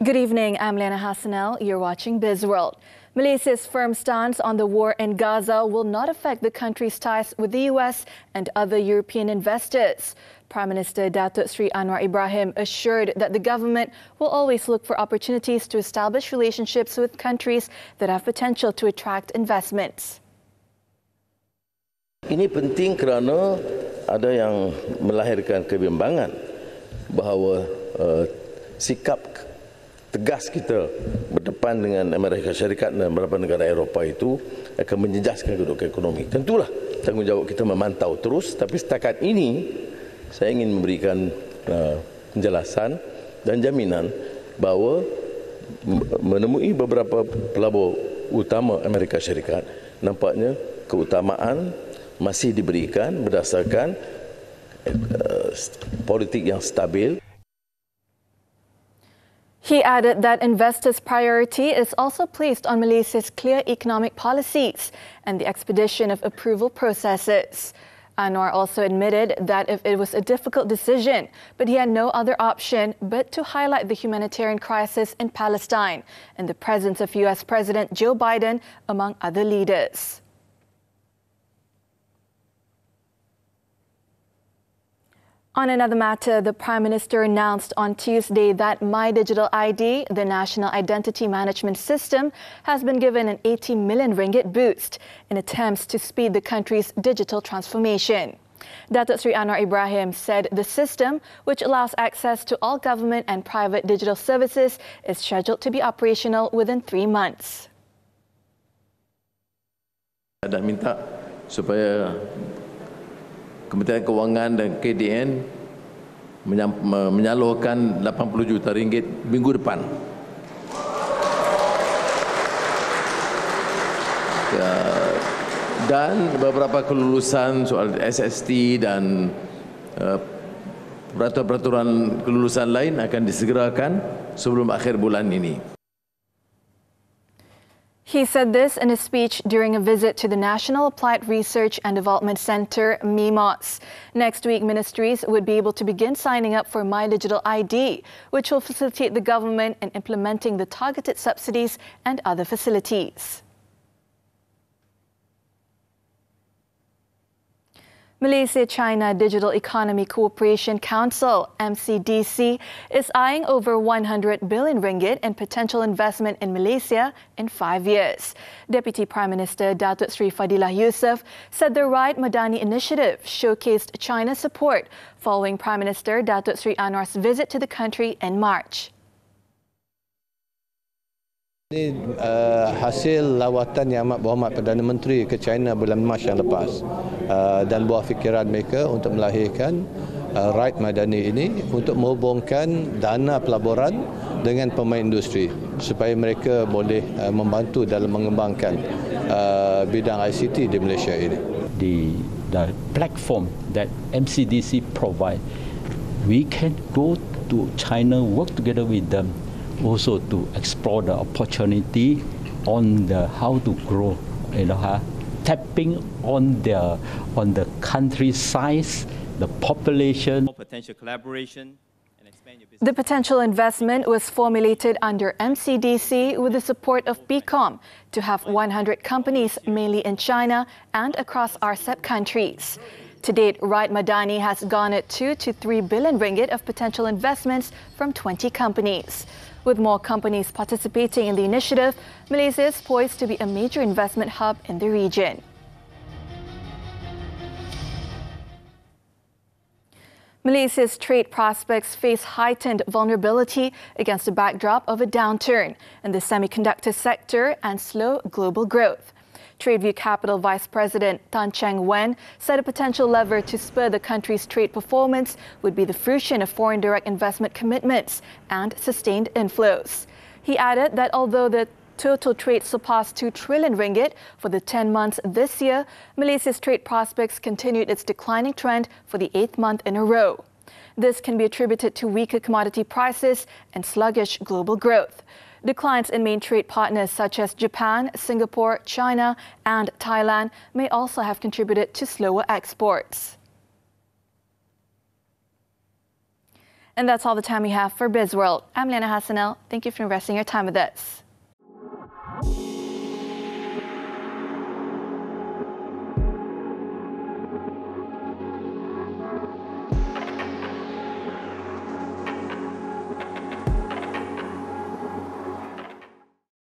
Good evening, I'm Lena Hassanel. You're watching BizWorld. Malaysia's firm stance on the war in Gaza will not affect the country's ties with the US and other European investors. Prime Minister Datuk Seri Anwar Ibrahim assured that the government will always look for opportunities to establish relationships with countries that have potential to attract investments. Ini penting kerana ada yang melahirkan kebimbangan bahawa sikap tegas kita berdepan dengan Amerika Syarikat dan beberapa negara Eropah itu akan menjejaskan kedudukan ekonomi. Tentulah tanggungjawab kita memantau terus, tapi setakat ini saya ingin memberikan penjelasan dan jaminan bahawa menemui beberapa pelabur utama Amerika Syarikat, nampaknya keutamaan masih diberikan berdasarkan politik yang stabil. He added that investors' priority is also placed on Malaysia's clear economic policies and the expedition of approval processes. Anwar also admitted that if it was a difficult decision, but he had no other option but to highlight the humanitarian crisis in Palestine and the presence of US President Joe Biden among other leaders. On another matter, the Prime Minister announced on Tuesday that MyDigital ID, the National Identity Management System, has been given an 80 million ringgit boost in attempts to speed the country's digital transformation. Datuk Seri Anwar Ibrahim said the system, which allows access to all government and private digital services, is scheduled to be operational within 3 months. Ada minta supaya Kementerian Kewangan dan KDN menyalurkan 80 juta ringgit minggu depan. Dan beberapa kelulusan soal SST dan peraturan-peraturan kelulusan lain akan disegerakan sebelum akhir bulan ini. He said this in a speech during a visit to the National Applied Research and Development Centre, MIMOS. Next week, ministries would be able to begin signing up for MyDigital ID, which will facilitate the government in implementing the targeted subsidies and other facilities. Malaysia-China Digital Economy Cooperation Council, MCDC, is eyeing over 100 billion ringgit in potential investment in Malaysia in 5 years. Deputy Prime Minister Datuk Seri Fadilah Yusof said the Raid Madani initiative showcased China's support following Prime Minister Datuk Seri Anwar's visit to the country in March. Ini hasil lawatan Yang Amat Berhormat Perdana Menteri ke China bulan Mac yang lepas dan buah fikiran mereka untuk melahirkan Raid Madani ini untuk menghubungkan dana pelaburan dengan pemain industri supaya mereka boleh membantu dalam mengembangkan bidang ICT di Malaysia ini. The platform that MCDC provide, we can go to China, work together with them, also to explore the opportunity on the how to grow, tapping on the country's size, the population. Potential collaboration. The potential investment was formulated under MCDC with the support of BCom to have 100 companies, mainly in China and across RCEP countries. To date, Raid Madani has garnered 2 to 3 billion ringgit of potential investments from 20 companies. With more companies participating in the initiative, Malaysia is poised to be a major investment hub in the region. Malaysia's trade prospects face heightened vulnerability against the backdrop of a downturn in the semiconductor sector and slow global growth. TradeView Capital Vice President Tan Cheng Wen said a potential lever to spur the country's trade performance would be the fruition of foreign direct investment commitments and sustained inflows. He added that although the total trade surpassed 2 trillion ringgit for the 10 months this year, Malaysia's trade prospects continued its declining trend for the 8th month in a row. This can be attributed to weaker commodity prices and sluggish global growth. Declines in main trade partners such as Japan, Singapore, China and Thailand may also have contributed to slower exports. And that's all the time we have for BizWorld. I'm Liana Hassanel. Thank you for investing your time with us.